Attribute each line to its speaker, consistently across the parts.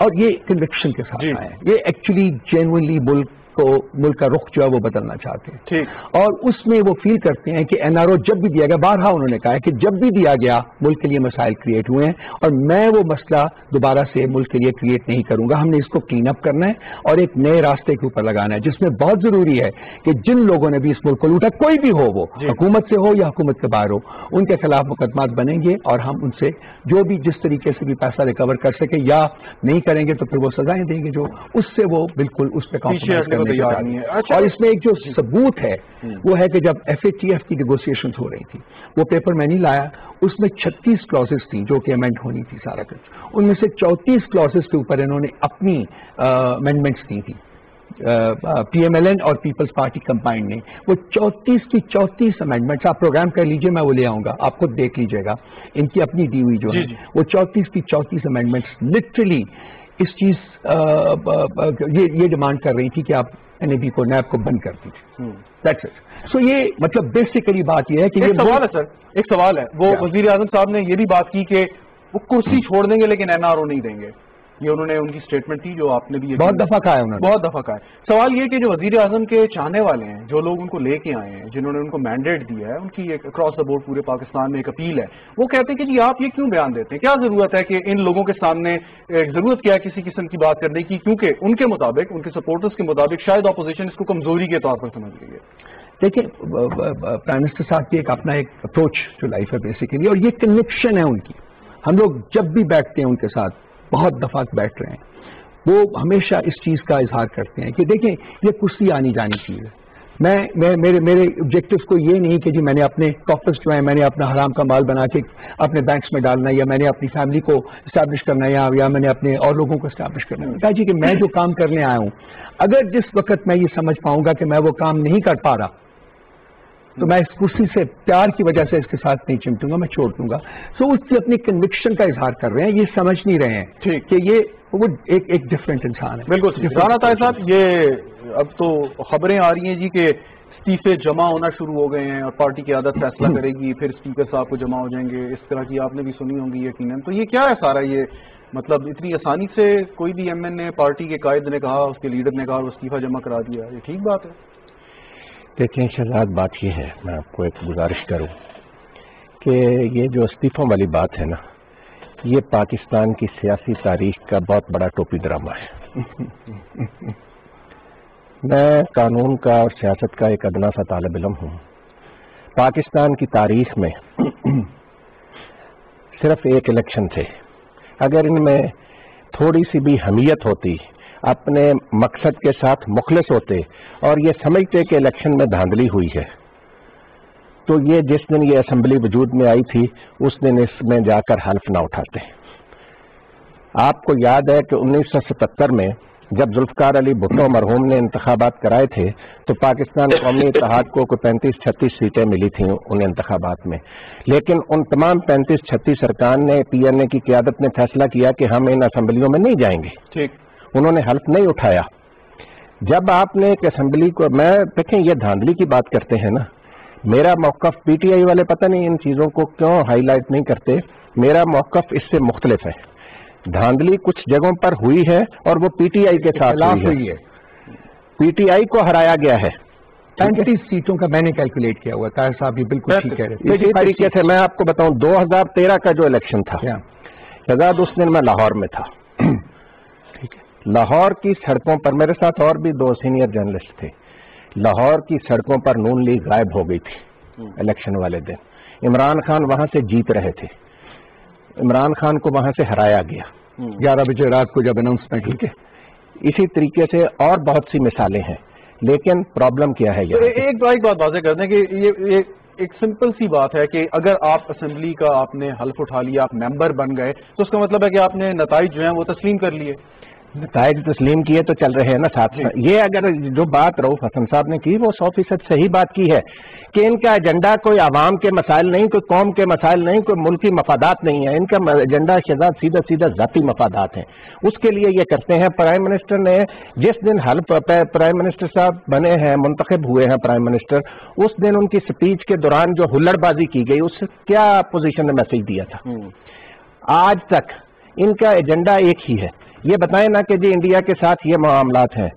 Speaker 1: اور یہ کنوکشن کے ساتھ آئے ہیں. یہ ایکچولی جینوئنلی ملک کا رخ جو ہے وہ بدلنا چاہتے ہیں, اور اس میں وہ فیل کرتے ہیں کہ این آر او جب بھی دیا گیا, بارہا انہوں نے کہا ہے کہ جب بھی دیا گیا ملک کے لیے مسائل کریٹ ہوئے ہیں, اور میں وہ مسئلہ دوبارہ سے ملک کے لیے کریٹ نہیں کروں گا. ہم نے اس کو کلین اپ کرنا ہے اور ایک نئے راستے کے اوپر لگانا ہے, جس میں بہت ضروری ہے کہ جن لوگوں نے بھی اس ملک کو لوٹا, کوئی بھی ہو, وہ حکومت سے ہو یا حکومت کے باہر ہو, ان کے خلاف مقدمات بنیں گے, اور ہم ان سے جو بھی جس طریقے سے بھی پیسہ ریکور کر سکے, یا نہیں کریں گے تو پھر وہ سزائیں دیں گے, جو اس سے وہ بالکل اس پہ کمپرومائز کرنے اور اس میں ایک جو ثبوت ہے وہ ہے کہ جب ایف اے ٹی ایف کی نیگوسیشن ہو رہی تھی, وہ پیپر میں نہیں لایا, اس میں 36 کلازز تھیں جو کہ امینڈ ہونی تھی سارا کچھ, ان میں سے 34 کلازز کے اوپر انہوں نے اپنی امینڈمنٹس دی تھی, پی ایم ایل این اور پیپلز پارٹی کمبائنڈ نے. وہ 34 کی 34 امینڈمنٹس آپ پروگرام کر لیجئے, میں وہ لے آؤں گا, آپ خود دیکھ لیجئے گا, ان کی اپنی دی ہوئی جو ہے وہ 34 کی 34 امینڈمنٹس لٹرلی اس چیز یہ ڈیمانڈ کر رہی تھی کہ آپ این اے بی کو, نیب کو بند کر دیجیے. سو یہ مطلب بیسیکلی بات یہ ہے کہ
Speaker 2: ایک سوال ہے سر, ایک سوال ہے, وہ وزیر اعظم صاحب نے یہ بھی بات کی کہ وہ کرسی چھوڑ دیں گے لیکن این آر او نہیں دیں گے, یہ انہوں نے ان کی سٹیٹمنٹ تھی جو آپ نے بھی
Speaker 1: بہت دفعہ کہا ہے, انہوں نے
Speaker 2: بہت دفعہ کہا ہے. سوال یہ کہ جو وزیر اعظم کے چاہنے والے ہیں, جو لوگ ان کو لے کے آئے ہیں, جنہوں نے ان کو مینڈیٹ دیا ہے, ان کی ایک اکراس دا بورڈ پورے پاکستان میں ایک اپیل ہے, وہ کہتے ہیں کہ جی آپ یہ کیوں بیان دیتے ہیں, کیا ضرورت ہے کہ ان لوگوں کے سامنے ضرورت کیا ہے کسی قسم کی بات کرنے کی, کیونکہ ان کے مطابق, ان کے سپورٹرز کے مطابق شاید اپوزیشن اس کو کمزوری کے طور پر سمجھ رہی ہے.
Speaker 1: دیکھیں پرائم منسٹر صاحب کی ایک اپنا ایک اپروچ جو لائف ہے بیسیکلی, اور یہ کنوکشن ہے ان کی. ہم لوگ جب بھی بیٹھتے ہیں ان کے ساتھ, بہت دفعہ بیٹھ رہے ہیں, وہ ہمیشہ اس چیز کا اظہار کرتے ہیں کہ دیکھیں یہ کرسی آنی جانی چیز ہے. میرے آبجیکٹو کو یہ نہیں کہ جی میں نے اپنے کافرز جو ہیں میں نے اپنا حرام کا مال بنا کے اپنے بینکس میں ڈالنا ہے, یا میں نے اپنی فیملی کو اسٹیبلش کرنا ہے, یا میں نے اپنے اور لوگوں کو اسٹیبلش کرنا ہے. کہا جی کہ میں جو کام کرنے آیا ہوں, اگر جس وقت میں یہ سمجھ پاؤں گا کہ میں وہ کام نہیں کر پا رہا تو میں اس کرسی سے پیار کی وجہ سے اس کے ساتھ نہیں چمٹوں گا, میں چھوڑ دوں گا. سو اس کی اپنی کنوکشن کا اظہار کر رہے ہیں, یہ سمجھ نہیں رہے ہیں کہ یہ وہ ایک ڈفرینٹ انسان ہے.
Speaker 2: بالکل رانا طاہر صاحب, یہ اب تو خبریں آ رہی ہیں جی کہ استعفے جمع ہونا شروع ہو گئے ہیں, اور پارٹی قیادت فیصلہ کرے گی, پھر اسپیکر صاحب کو جمع ہو جائیں گے, اس طرح کی آپ نے بھی سنی ہوں گی یقیناً. تو یہ کیا ہے سارا, یہ مطلب اتنی آسانی سے کوئی بھی ایم این اے, پارٹی کے قائد نے کہا, اس کے لیڈر نے کہا, وہ استعفیٰ جمع کرا دیا, یہ ٹھیک بات ہے؟
Speaker 3: دیکھیں شہزاد, بات یہ ہے, میں آپ کو ایک گزارش کروں کہ یہ جو استعفوں والی بات ہے نا, یہ پاکستان کی سیاسی تاریخ کا بہت بڑا ٹوپی ڈرامہ ہے. میں قانون کا اور سیاست کا ایک ادنا سا طالب علم ہوں. پاکستان کی تاریخ میں صرف ایک الیکشن تھے, اگر ان میں تھوڑی سی بھی حمیت ہوتی, اپنے مقصد کے ساتھ مخلص ہوتے اور یہ سمجھتے کہ الیکشن میں دھاندلی ہوئی ہے, تو یہ جس دن یہ اسمبلی وجود میں آئی تھی اس دن اس میں جا کر حلف نہ اٹھاتے. آپ کو یاد ہے کہ 1977 میں جب ذوالفقار علی بھٹو مرحوم نے انتخابات کرائے تھے تو پاکستان قومی اتحاد کو کوئی 35-36 سیٹیں ملی تھیں ان انتخابات میں, لیکن ان تمام 35-36 ارکان نے, پی این اے کی قیادت نے فیصلہ کیا کہ ہم ان اسمبلیوں میں نہیں جائیں گے.
Speaker 2: ٹھیک,
Speaker 3: انہوں نے حلف نہیں اٹھایا. جب آپ نے ایک اسمبلی کو, میں دیکھیں یہ دھاندلی کی بات کرتے ہیں نا, میرا موقف پی ٹی آئی والے پتہ نہیں ان چیزوں کو کیوں ہائی لائٹ نہیں کرتے, میرا موقف اس سے مختلف ہے. دھاندلی کچھ جگہوں پر ہوئی ہے اور وہ پی ٹی آئی کے ساتھ ہوئی ہے. پی ٹی آئی کو ہرایا گیا ہے.
Speaker 1: 35 سیٹوں کا میں نے کیلکولیٹ کیا ہوا. طاہر صاحب یہ بالکل ٹھیک کہہ رہے ہیں.
Speaker 3: اسی طریقے سے میں آپ کو بتاؤں 2013 کا جو الیکشن تھا شہزاد, اس دن میں لاہور میں تھا. لاہور کی سڑکوں پر میرے ساتھ اور بھی 2 سینئر جرنلسٹ تھے. لاہور کی سڑکوں پر نون لیگ غائب ہو گئی تھی الیکشن والے دن. عمران خان وہاں سے جیت رہے تھے, عمران خان کو وہاں سے ہرایا گیا
Speaker 1: 11 بجے رات کو جب اناؤنسمنٹ. ٹھیک ہے,
Speaker 3: اسی طریقے سے اور بہت سی مثالیں ہیں. لیکن پرابلم کیا ہے,
Speaker 2: ایک بات واضح کر دیں کہ یہ ایک سمپل سی بات ہے کہ اگر آپ اسمبلی کا آپ نے حلف اٹھا لیا, آپ ممبر بن گئے, تو اس کا مطلب ہے کہ آپ نے نتائج جو ہیں وہ تسلیم کر لیے.
Speaker 3: نتائج تسلیم کیے تو چل رہے ہیں نا ساتھ. یہ اگر جو بات رؤوف حسن صاحب نے کی وہ 100% صحیح بات کی ہے کہ ان کا ایجنڈا کوئی عوام کے مسائل نہیں, کوئی قوم کے مسائل نہیں, کوئی ملکی مفادات نہیں ہے. ان کا ایجنڈا شہزاد سیدھا ذاتی مفادات ہیں. اس کے لیے یہ کرتے ہیں. پرائم منسٹر نے جس دن حلف پرائم منسٹر صاحب بنے ہیں, منتخب ہوئے ہیں پرائم منسٹر, اس دن ان کی سپیچ کے دوران جو ہلڑ بازی کی گئی, اس سے کیا اپوزیشن نے میسج دیا تھا؟ آج تک ان کا ایجنڈا ایک ہی ہے, یہ بتائیں نا کہ جی انڈیا کے ساتھ یہ معاملات ہیں.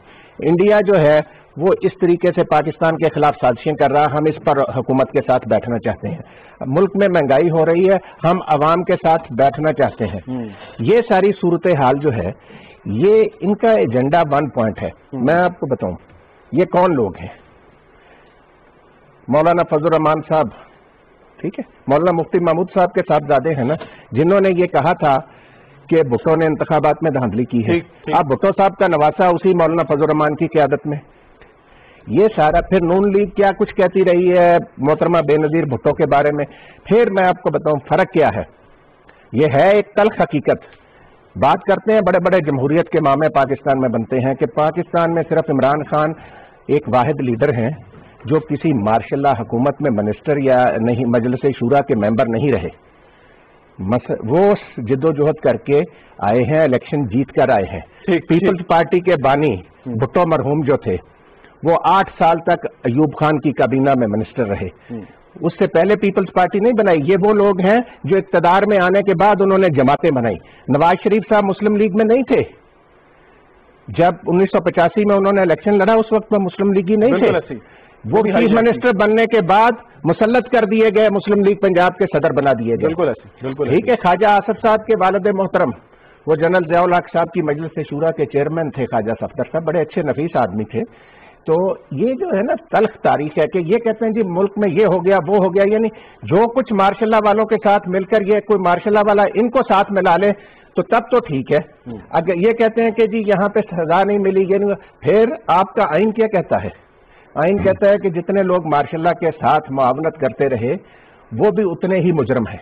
Speaker 3: انڈیا جو ہے وہ اس طریقے سے پاکستان کے خلاف سازشیں کر رہا, ہم اس پر حکومت کے ساتھ بیٹھنا چاہتے ہیں. ملک میں مہنگائی ہو رہی ہے, ہم عوام کے ساتھ بیٹھنا چاہتے ہیں. یہ ساری صورتحال جو ہے یہ ان کا ایجنڈا 1 پوائنٹ ہے. میں آپ کو بتاؤں یہ کون لوگ ہیں. مولانا فضل الرحمان صاحب, ٹھیک ہے, مولانا مفتی محمود صاحب کے صاحبزادے ہیں نا, جنہوں نے یہ کہا تھا کہ بھٹو نے انتخابات میں دھاندلی کی ہے. اب بھٹو صاحب کا نواسا اسی مولانا فضل الرحمان کی قیادت میں. یہ سارا پھر نون لیگ کیا کچھ کہتی رہی ہے محترمہ بے نظیر بھٹو کے بارے میں. پھر میں آپ کو بتاؤں فرق کیا ہے. یہ ہے ایک تلخ حقیقت. بات کرتے ہیں بڑے بڑے جمہوریت کے معاملے پاکستان میں بنتے ہیں کہ پاکستان میں صرف عمران خان ایک واحد لیڈر ہیں جو کسی مارشل اللہ حکومت میں منسٹر یا نہیں مجلس شورا کے ممبر نہیں رہے. وہ جد و جہد کر کے آئے ہیں, الیکشن جیت کر آئے ہیں. پیپلز پارٹی کے بانی بھٹو مرحوم جو تھے وہ 8 سال تک ایوب خان کی کابینہ میں منسٹر رہے. اس سے پہلے پیپلز پارٹی نہیں بنائی. یہ وہ لوگ ہیں جو اقتدار میں آنے کے بعد انہوں نے جماعتیں بنائی. نواز شریف صاحب مسلم لیگ میں نہیں تھے. جب 1985 میں انہوں نے الیکشن لڑا اس وقت میں مسلم لیگی نہیں تھے. وہ چیف منسٹر بننے کے بعد مسلط کر دیے گئے, مسلم لیگ پنجاب کے صدر بنا دیے گئے. بالکل ٹھیک ہے. خواجہ آصف صاحب کے والد محترم وہ جنرل ضیاء الحق صاحب کی مجلس شورا کے چیئرمین تھے. خواجہ صفدر صاحب بڑے اچھے نفیس آدمی تھے. تو یہ جو ہے نا تلخ تاریخ ہے کہ یہ کہتے ہیں جی ملک میں یہ ہو گیا وہ ہو گیا. یعنی جو کچھ ماشاء اللہ والوں کے ساتھ مل کر یہ کوئی ماشاء اللہ والا ان کو ساتھ ملا لے تو تب تو ٹھیک ہے. اگر یہ کہتے ہیں کہ جی یہاں پہ سزا نہیں ملی, پھر آپ کا آئین کیا کہتا ہے؟ آئین کہتا ہے کہ جتنے لوگ ماشاء اللہ کے ساتھ معاونت کرتے رہے وہ بھی اتنے ہی مجرم ہیں.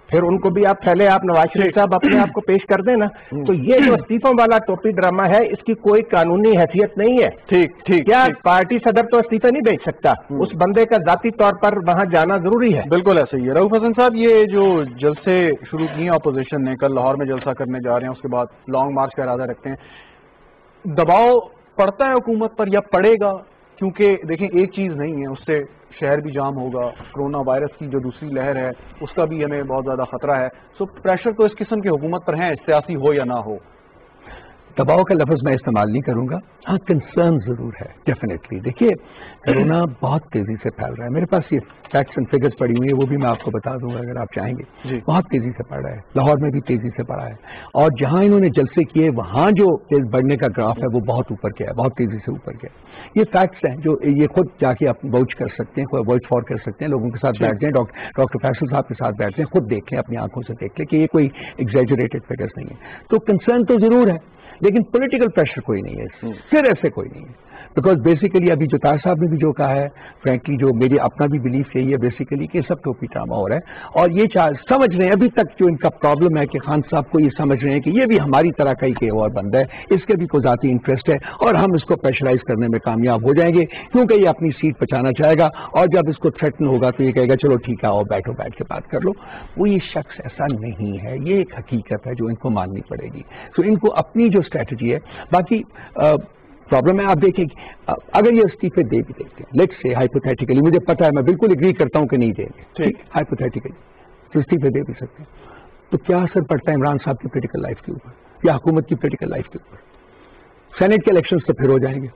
Speaker 3: پھر ان کو بھی آپ پہلے آپ نواز شریف صاحب اپنے آپ کو پیش کر دیں نا. تو یہ جو استعفوں والا ٹوپی ڈرامہ ہے اس کی کوئی قانونی حیثیت نہیں ہے. ٹھیک کیا پارٹی صدر تو استعفے نہیں بھیج سکتا, اس بندے کا ذاتی طور پر وہاں جانا ضروری ہے.
Speaker 2: بالکل ایسے ہی ہے. رؤف حسن صاحب یہ جو جلسے شروع کیے اپوزیشن نے, کل لاہور میں جلسہ کرنے جا رہے ہیں, اس کے بعد لانگ مارچ کا ارادہ رکھتے ہیں, دباؤ پڑتا ہے حکومت پر یا پڑے گا؟ کیونکہ دیکھیں ایک چیز نہیں ہے, اس سے شہر بھی جام ہوگا. کرونا وائرس کی جو دوسری لہر ہے اس کا بھی ہمیں بہت زیادہ خطرہ ہے. سو پریشر تو اس قسم کی حکومت پر ہیں, سیاسی ہو یا نہ ہو.
Speaker 1: دباؤ کا لفظ میں استعمال نہیں کروں گا. ہاں کنسرن ضرور ہے ڈیفینیٹلی. دیکھیے کرونا بہت تیزی سے پھیل رہا ہے. میرے پاس یہ فیکٹس اینڈ فگرز پڑی ہوئی ہے, وہ بھی میں آپ کو بتا دوں گا اگر آپ چاہیں گے. بہت تیزی سے پڑ رہا ہے. لاہور میں بھی تیزی سے پڑا ہے. اور جہاں انہوں نے جلسے کیے وہاں جو بڑھنے کا گراف ہے وہ بہت اوپر گیا ہے, بہت تیزی سے اوپر گیا. یہ فیکٹس ہیں جو یہ خود جا کے آپ واچ کر سکتے ہیں, واچ فار کر سکتے ہیں. لوگوں کے ساتھ بیٹھ جائیں, ڈاکٹر فیصل صاحب کے ساتھ بیٹھ جائیں, خود دیکھ لیں, اپنی آنکھوں سے دیکھ لیں کہ یہ کوئی ایگزیجریٹڈ فگرز نہیں ہے. تو کنسرن تو ضرور ہے لیکن پولیٹیکل پریشر کوئی نہیں ہے, پھر ایسے کوئی نہیں ہے. بیکاز بیسیکلی ابھی جو طاہر صاحب نے بھی جو کہا ہے, فرینکلی جو میری اپنا بھی بلیف یہی ہے بیسیکلی کہ سب ٹوپی ڈرامہ ہو رہا ہے. اور یہ سمجھ رہے ہیں ابھی تک جو ان کا پرابلم ہے کہ خان صاحب کو یہ سمجھ رہے ہیں کہ یہ بھی ہماری طرح کا ہی کہ اور بندہ ہے, اس کے بھی کوئی ذاتی انٹرسٹ ہے اور ہم اس کو پریشرائز کرنے میں کامیاب ہو جائیں گے کیونکہ یہ اپنی سیٹ بچانا چاہے گا. اور جب اس کو تھریٹن ہوگا تو یہ کہے گا چلو ٹھیک ہے, آؤ بیٹھو, بیٹھ کے بات کر لو. وہ یہ شخص ایسا نہیں ہے. یہ ایک حقیقت ہے جو ان کو ماننی پڑے گی. تو ان کو اپنی جو اسٹریٹجی ہے, باقی پرابلم ہے آپ دیکھیں اگر یہ استعفے دے بھی دیتے ہیں, لیٹس سے ہائپوتھیٹیکلی, مجھے پتا ہے میں بالکل اگری کرتا ہوں کہ نہیں دیں گے, ہائپوتھیٹیکلی تو استعفے دے بھی سکتے ہیں, تو کیا اثر پڑتا ہے عمران صاحب کی پولیٹیکل لائف کے اوپر یا حکومت کی پولیٹیکل لائف کے اوپر؟ سینٹ کے الیکشنز تو پھر ہو جائیں گے.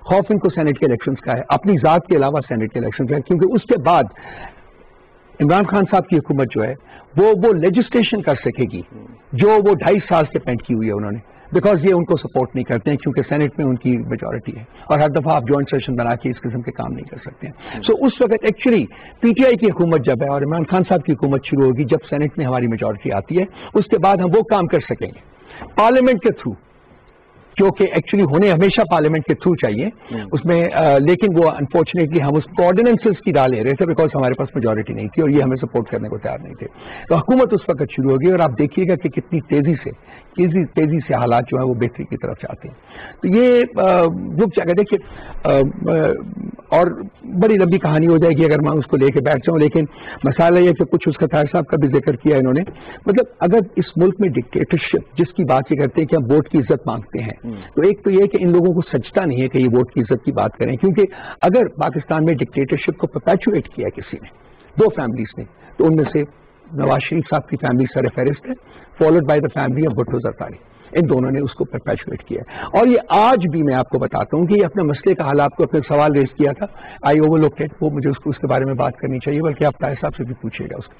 Speaker 1: خوف ان کو سینٹ کے الیکشنز کا ہے, اپنی ذات کے علاوہ سینٹ کے الیکشنز کا ہے, کیونکہ اس کے بعد عمران خان صاحب کی حکومت جو ہے وہ لیجسلیشن کر سکے گی جو وہ 2.5 سال سے پینٹ کی ہوئی ہے انہوں نے, بیکاز یہ ان کو سپورٹ نہیں کرتے ہیں کیونکہ سینٹ میں ان کی میجورٹی ہے اور ہر دفعہ آپ جوائنٹ سیشن بنا کے اس قسم کے کام نہیں کر سکتے ہیں. سو اس وقت ایکچولی پی ٹی آئی کی حکومت جب ہے اور عمران خان صاحب کی حکومت شروع ہوگی جب سینٹ میں ہماری میجورٹی آتی ہے, اس کے بعد ہم وہ کام کر سکیں گے پارلیمنٹ کے تھرو, جو کہ ایکچولی ہونے ہمیشہ پارلیمنٹ کے تھرو چاہیے اس میں, لیکن وہ انفارچونیٹلی ہم اس آرڈیننسز کی راہ لے رہے تھے بیکاز ہمارے پاس میجورٹی نہیں تھی اور یہ ہمیں سپورٹ کرنے کو تیار نہیں تھے. تو حکومت اس وقت شروع ہوگی اور آپ دیکھیے گا کہ کتنی تیزی سے حالات جو ہیں وہ بہتری کی طرف جاتے ہیں. تو یہ رک جائے گا. دیکھیے اور بڑی لمبی کہانی ہو جائے گی اگر میں اس کو لے کے بیٹھ جاؤں, لیکن مسئلہ یہ کہ کچھ اس کا طاہر صاحب کا بھی ذکر کیا انہوں نے, مطلب اگر اس ملک میں ڈکٹیٹرشپ جس کی بات یہ کرتے ہیں کہ ہم ووٹ کی عزت مانگتے ہیں, تو ایک تو یہ کہ ان لوگوں کو سجتا نہیں ہے کہ یہ ووٹ کی عزت کی بات کریں, کیونکہ اگر پاکستان میں ڈکٹیٹرشپ کو پرپیچویٹ کیا کسی نے, 2 فیملیز نے, تو ان میں سے نواز شریف صاحب کی فیملی سر فہرست ہے, followed by the family of Bhutto Zardari. ان دونوں نے اس کو پرپیچویٹ کیا ہے. اور یہ آج بھی میں آپ کو بتاتا ہوں کہ یہ اپنے مسئلے کا حل آپ کو اپنے سوال ریز کیا تھا, آئی اوور لک اٹ, وہ مجھے اس کے بارے میں بات کرنی چاہیے, بلکہ آپ طاہر صاحب سے بھی پوچھیے گا اس کا.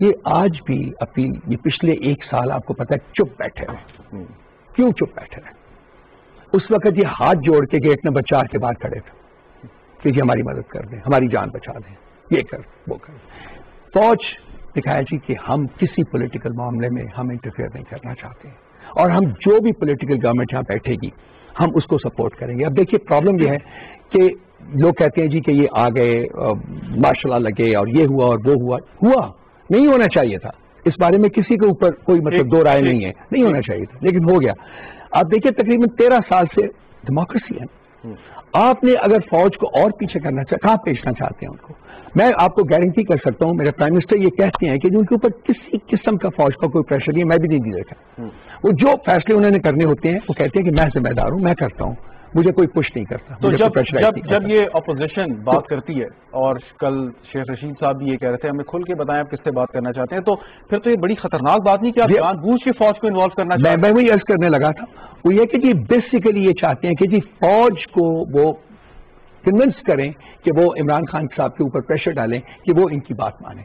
Speaker 1: یہ آج بھی اپیل, یہ پچھلے 1 سال آپ کو پتا ہے چپ بیٹھے رہے. کیوں چپ بیٹھے رہے؟ اس وقت یہ ہاتھ جوڑ کے گیٹ نمبر 4 کے باہر کھڑے تھے کہ جی ہماری مدد کر دیں, ہماری جان بچا دیں, یہ کر وہ کر. فوج دکھایا جی کہ ہم کسی پولیٹیکل معاملے میں ہم انٹرفیئر نہیں کرنا چاہتے, اور ہم جو بھی پولیٹیکل گورنمنٹ یہاں بیٹھے گی ہم اس کو سپورٹ کریں گے. اب دیکھیے پرابلم یہ ہے کہ لوگ کہتے ہیں جی کہ یہ آ گئے, ماشاء اللہ لگے, اور یہ ہوا اور وہ ہوا نہیں ہونا چاہیے تھا. اس بارے میں کسی کے اوپر کوئی مطلب دو رائے نہیں ہے, نہیں ہونا چاہیے تھا, لیکن ہو گیا. آپ دیکھیے تقریباً 13 سال سے ڈیموکریسی ہے. آپ نے اگر فوج کو اور پیچھے کرنا کہاں بھیجنا چاہتے ہیں ان کو, میں آپ کو گارنٹی کر سکتا ہوں میرے پرائم منسٹر یہ کہتے ہیں کہ ان کے اوپر کسی قسم کا فوج کا کوئی پریشر نہیں ہے, میں بھی نہیں دیکھا. وہ جو فیصلے انہوں نے کرنے ہوتے ہیں وہ کہتے ہیں کہ میں ذمہ دار ہوں, میں کرتا ہوں, مجھے کوئی پش نہیں کرتا.
Speaker 2: تو جب یہ اپوزیشن بات کرتی ہے, اور کل شیخ رشید صاحب بھی یہ کہہ رہے تھے ہمیں کھل کے بتائیں آپ کس سے بات کرنا چاہتے ہیں, تو پھر تو یہ بڑی خطرناک بات نہیں کہ آپ جان بوجھ کے فوج کو انوالو کرنا چاہتے ہیں.
Speaker 1: میں وہی عرض کرنے لگا تھا, وہ یہ کہ جی بیسیکلی یہ چاہتے ہیں کہ جی فوج کو وہ کنونس کریں کہ وہ عمران خان صاحب کے اوپر پریشر ڈالیں کہ وہ ان کی بات مانیں.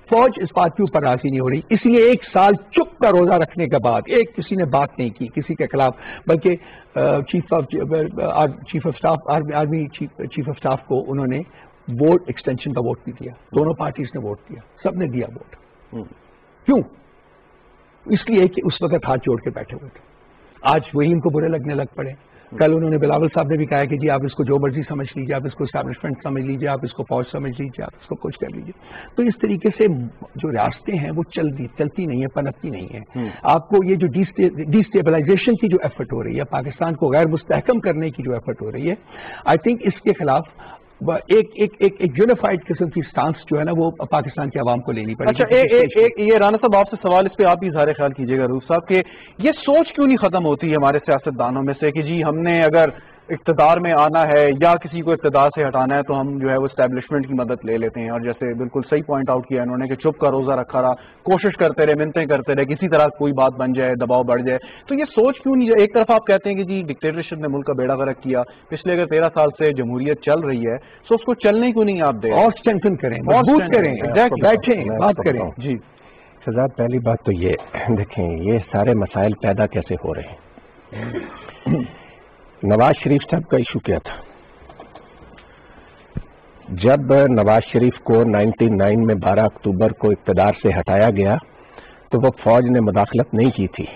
Speaker 1: فوج اس بات کے اوپر راضی نہیں ہو رہی, اس لیے 1 سال چپ کا روزہ رکھنے کے بعد کسی نے بات نہیں کی کسی کے خلاف, بلکہ chief of staff army chief of staff کو انہوں نے ووٹ ایکسٹینشن کا ووٹ بھی دیا. دونوں پارٹیز نے ووٹ دیا, سب نے دیا ووٹ. کیوں؟ اس لیے کہ اس وقت ہاتھ جوڑ کے بیٹھے ہوئے تھے. آج وہی ان کو برے لگنے لگ پڑے. کل انہوں نے بلاول صاحب نے بھی کہا کہ جی آپ اس کو جو مرضی سمجھ لیجیے, آپ اس کو اسٹیبلشمنٹ سمجھ لیجیے, آپ اس کو فوج سمجھ لیجیے, آپ اس کو کچھ کر لیجیے. تو اس طریقے سے جو راستے ہیں وہ چلتی نہیں ہے, پنپتی نہیں ہے. آپ کو یہ جو ڈیسٹیبلائزیشن کی جو ایفرٹ ہو رہی ہے, پاکستان کو غیر مستحکم کرنے کی جو ایفرٹ ہو رہی ہے, آئی تھنک اس کے خلاف ایک یونیفائڈ قسم کی سٹانس جو ہے نا وہ پاکستان کے عوام کو لینی پڑے گی.
Speaker 2: اچھا, یہ رانا صاحب آپ سے سوال, اس پہ آپ بھی اظہار خیال کیجیے گا روف صاحب, کہ یہ سوچ کیوں نہیں ختم ہوتی ہے ہمارے سیاستدانوں میں سے کہ جی ہم نے اگر اقتدار میں آنا ہے یا کسی کو اقتدار سے ہٹانا ہے تو ہم جو ہے وہ اسٹیبلشمنٹ کی مدد لے لیتے ہیں, اور جیسے بالکل صحیح پوائنٹ آؤٹ کیا انہوں نے کہ چپ کا روزہ رکھا رہا, کوشش کرتے رہے, منتیں کرتے رہے, کسی طرح کوئی بات بن جائے, دباؤ بڑھ جائے. تو یہ سوچ کیوں نہیں؟ ایک طرف آپ کہتے ہیں کہ جی ڈکٹیٹرشپ نے ملک کا بیڑا غرق کیا, پچھلے اگر 13 سال سے جمہوریت چل رہی ہے, تو اس کو چلنے کیوں نہیں آپ دیں,
Speaker 1: اور اسٹرینتھن کریں, مضبوط کریں, بیٹھیں, بات کریں.
Speaker 3: جی شہزاد, پہلی بات تو یہ دیکھیں یہ سارے مسائل پیدا کیسے ہو رہے ہیں. نواز شریف صاحب کا ایشو کیا تھا؟ جب نواز شریف کو 99 میں 12 اکتوبر کو اقتدار سے ہٹایا گیا تو وہ فوج نے مداخلت نہیں کی تھی.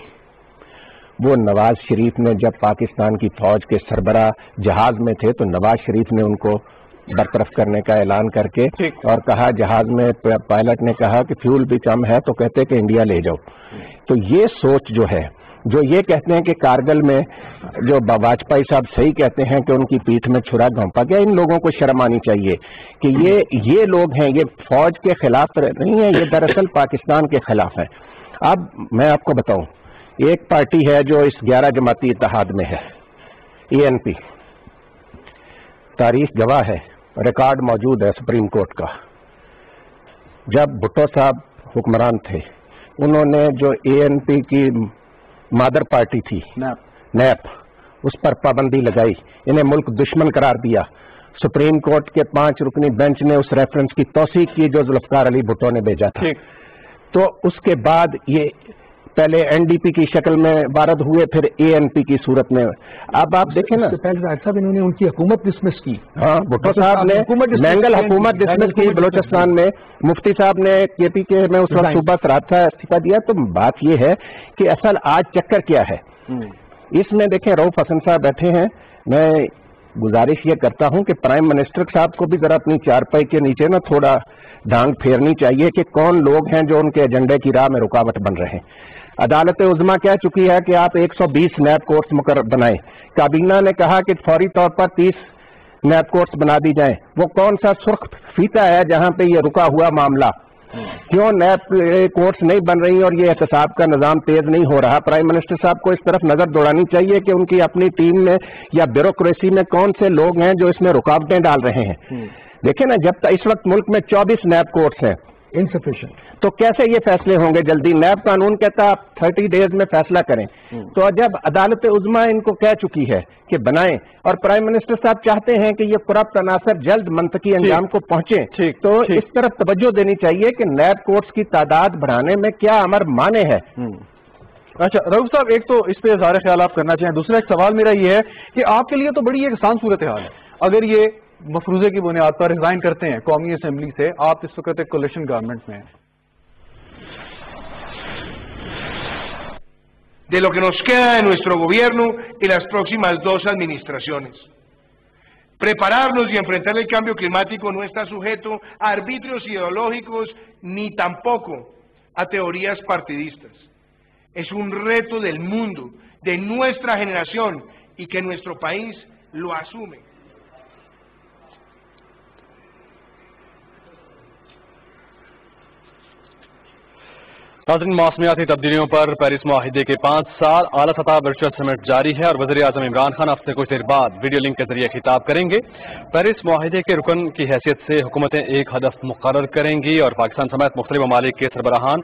Speaker 3: وہ نواز شریف نے جب پاکستان کی فوج کے سربراہ جہاز میں تھے تو نواز شریف نے ان کو برطرف کرنے کا اعلان کر کے اور کہا, جہاز میں پائلٹ نے کہا کہ فیول بھی کم ہے تو کہتے کہ انڈیا لے جاؤ. تو یہ سوچ جو ہے, جو یہ کہتے ہیں کہ کارگل میں جو واجپئی صاحب صحیح کہتے ہیں کہ ان کی پیٹھ میں چھرا گھونپا گیا, ان لوگوں کو شرم آنی چاہیے کہ یہ لوگ ہیں, یہ فوج کے خلاف نہیں ہیں, یہ دراصل پاکستان کے خلاف ہیں. اب میں آپ کو بتاؤں, ایک پارٹی ہے جو اس 11 جماعتی اتحاد میں ہے, ANP. تاریخ گواہ ہے, ریکارڈ موجود ہے سپریم کورٹ کا. جب بھٹو صاحب حکمران تھے انہوں نے جو ANP کی مادر پارٹی تھی نیپ, اس پر پابندی لگائی, انہیں ملک دشمن قرار دیا. سپریم کورٹ کے 5 رکنی بینچ نے اس ریفرنس کی توثیق کی جو ذوالفقار علی بھٹو نے بھیجا تھا. تو اس کے بعد یہ پہلے NDP کی شکل میں وارد ہوئے, پھر ANP کی صورت میں. اب آپ دیکھیں نا,
Speaker 1: پہلے صاحب انہوں نے ان کی حکومت ڈسمس کی.
Speaker 3: ہاں, بھٹو صاحب نے مینگل حکومت ڈسمس کی بلوچستان میں. مفتی صاحب نے KP کے میں اس وقت صوبہ سرحد کا استعفیٰ دیا. تو بات یہ ہے کہ اصل آج چکر کیا ہے اس میں. دیکھیں رؤف حسن صاحب بیٹھے ہیں, میں گزارش یہ کرتا ہوں کہ پرائم منسٹر صاحب کو بھی ذرا اپنی چارپائی کے نیچے نا تھوڑا ڈھانگ پھیرنی چاہیے کہ کون لوگ ہیں جو ان کے ایجنڈے کی راہ میں رکاوٹ بن رہے ہیں. عدالت عظمیٰ کہہ چکی ہے کہ آپ 120 نیب کورٹس مقرر بنائیں. کابینہ نے کہا کہ فوری طور پر 30 نیب کورٹس بنا دی جائیں. وہ کون سا سرخ فیتا ہے جہاں پہ یہ رکا ہوا معاملہ؟ کیوں نیب کورٹس نہیں بن رہی اور یہ احتساب کا نظام تیز نہیں ہو رہا؟ پرائم منسٹر صاحب کو اس طرف نظر دوڑانی چاہیے کہ ان کی اپنی ٹیم میں یا بیوروکریسی میں کون سے لوگ ہیں جو اس میں رکاوٹیں ڈال رہے ہیں. دیکھیں نا, جب اس وقت ملک میں 24 نیب کورٹس ہیں,
Speaker 1: insufficient.
Speaker 3: تو کیسے یہ فیصلے ہوں گے جلدی؟ نیب قانون کہتا آپ 30 days میں فیصلہ کریں، تو جب عدالت عظمیٰ ان کو کہہ چکی ہے کہ بنائیں، اور پرائم منسٹر صاحب چاہتے ہیں کہ یہ کرپٹ عناصر جلد منطقی انجام کو پہنچیں، تو اس طرف توجہ دینی چاہیے کہ نیب کورٹس کی تعداد بڑھانے میں کیا امر مانے ہے۔
Speaker 2: اچھا رؤوف صاحب، ایک تو اس پہ اظہار خیال آپ کرنا چاہیں، دوسرا ایک سوال میرا یہ ہے کہ آپ کے لیے تو بڑی ایک آسان صورتحال ہے، اگر یہ مفروضے کی بنیاد پر ریزائن کرتے ہیں قومی اسمبلی سے، آپ اس وقت ایک کولیشن گورنمنٹ میں ہیں۔
Speaker 4: De lo que nos queda de nuestro gobierno y las próximas 2 administraciones. Prepararnos y enfrentar el cambio climático no está sujeto a arbitrios ideológicos ni tampoco a teorías partidistas. Es un reto del mundo, de nuestra generación, y que nuestro país lo asume.
Speaker 2: ناظرین، موسمیاتی تبدیلیوں پر Paris معاہدے کے 5 سال اعلیٰ سطح virtual سمٹ جاری ہے، اور وزیر اعظم عمران خان اب سے کچھ دیر بعد ویڈیو لنک کے ذریعے خطاب کریں گے۔ پیرس معاہدے کے رکن کی حیثیت سے حکومتیں ایک ہدف مقرر کریں گی، اور پاکستان سمیت مختلف ممالک کے سربراہان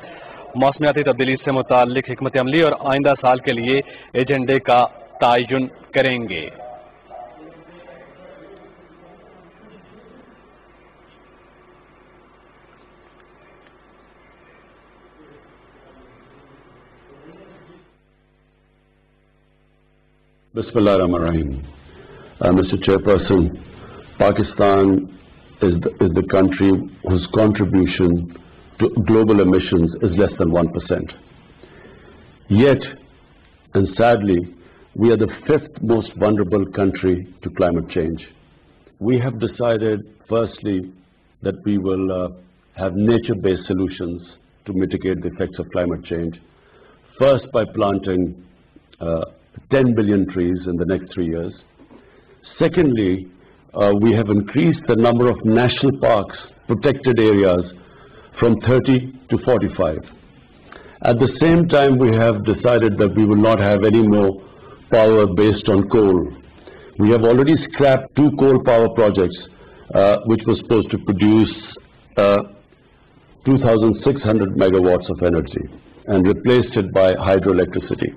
Speaker 2: موسمیاتی تبدیلی سے متعلق حکمت عملی اور آئندہ سال کے لیے ایجنڈے کا تعین کریں گے۔
Speaker 5: Bismillah ar-Rahman ar-Rahim. Mr. Chairperson, Pakistan is the country whose contribution to global emissions is less than 1%. Yet, and sadly, we are the 5th most vulnerable country to climate change. We have decided, firstly, that we will have nature-based solutions to mitigate the effects of climate change. First, by planting 10 billion trees in the next 3 years. Secondly, we have increased the number of national parks, protected areas, from 30 to 45. At the same time, we have decided that we will not have any more power based on coal. We have already scrapped 2 coal power projects, which were supposed to produce 2,600 megawatts of energy, and replaced it by hydroelectricity.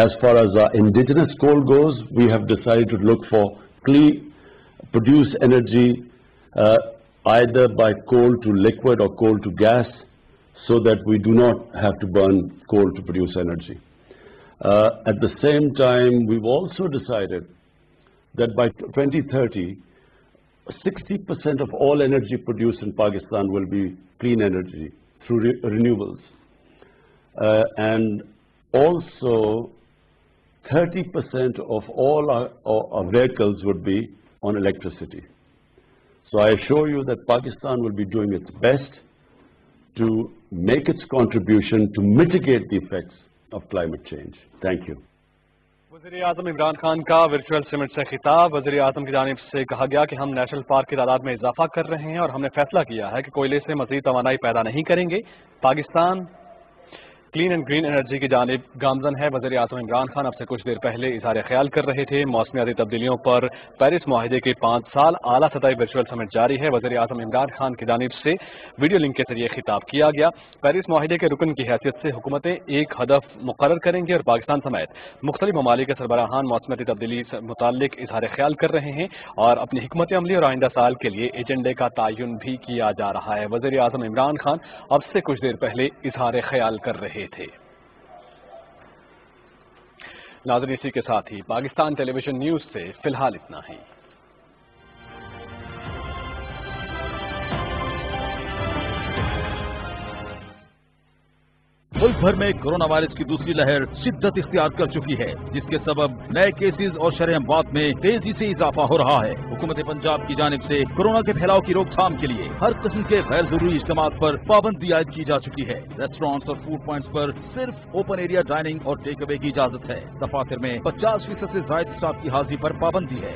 Speaker 5: As far as our indigenous coal goes, we have decided to look for produce energy either by coal to liquid or coal to gas, so that we do not have to burn coal to produce energy. At the same time, we've also decided that by 2030, 60% of all energy produced in Pakistan will be clean energy through renewables. And also, 30% of all our vehicles would be on electricity. So I assure you that Pakistan will be doing its best to make its contribution to mitigate the effects of climate change. Thank you.
Speaker 2: وزیر اعظم عمران خان کا virtual سمٹ سے خطاب۔ وزیر اعظم کی جانب سے کہا گیا کہ ہم نیشنل پارک کی تعداد میں اضافہ کر رہے ہیں، اور ہم نے فیصلہ کیا ہے کہ کوئلے سے مزید توانائی پیدا نہیں کریں گے۔ Pakistan clean and green energy کی جانب گامزن ہے۔ وزیر اعظم عمران خان اب سے کچھ دیر پہلے اظہار خیال کر رہے تھے۔ موسمیاتی تبدیلیوں پر پیرس معاہدے کے 5 سال اعلیٰ سطحی ورچوئل سمٹ جاری ہے۔ وزیر اعظم عمران خان کی جانب سے ویڈیو لنک کے ذریعے خطاب کیا گیا۔ پیرس معاہدے کے رکن کی حیثیت سے حکومتیں ایک ہدف مقرر کریں گی، اور پاکستان سمیت مختلف ممالک کے سربراہان موسمیاتی تبدیلی سے متعلق اظہار خیال کر رہے ہیں، اور اپنی حکمت عملی اور آئندہ سال کے لیے ایجنڈے کا تعین بھی کیا جا رہا ہے۔ وزیر اعظم عمران خان اب سے کچھ دیر پہلے اظہار خیال کر رہے تھے۔ ناظرین، اسی کے ساتھ ہی پاکستان ٹیلی ویژن نیوز سے فی الحال اتنا ہی۔
Speaker 6: ملک بھر میں کورونا وائرس کی دوسری لہر شدت اختیار کر چکی ہے، جس کے سبب نئے کیسز اور شرح اموات میں تیزی سے اضافہ ہو رہا ہے۔ حکومت پنجاب کی جانب سے کورونا کے پھیلاؤ کی روک تھام کے لیے ہر قسم کے غیر ضروری اجتماعات پر پابندی عائد کی جا چکی ہے۔ ریسٹورانٹس اور فوڈ پوائنٹس پر صرف اوپن ایریا ڈائننگ اور ٹیک اوے کی اجازت ہے۔ دفاتر میں 50% سے زائد اسٹاف کی حاضری پر پابندی ہے۔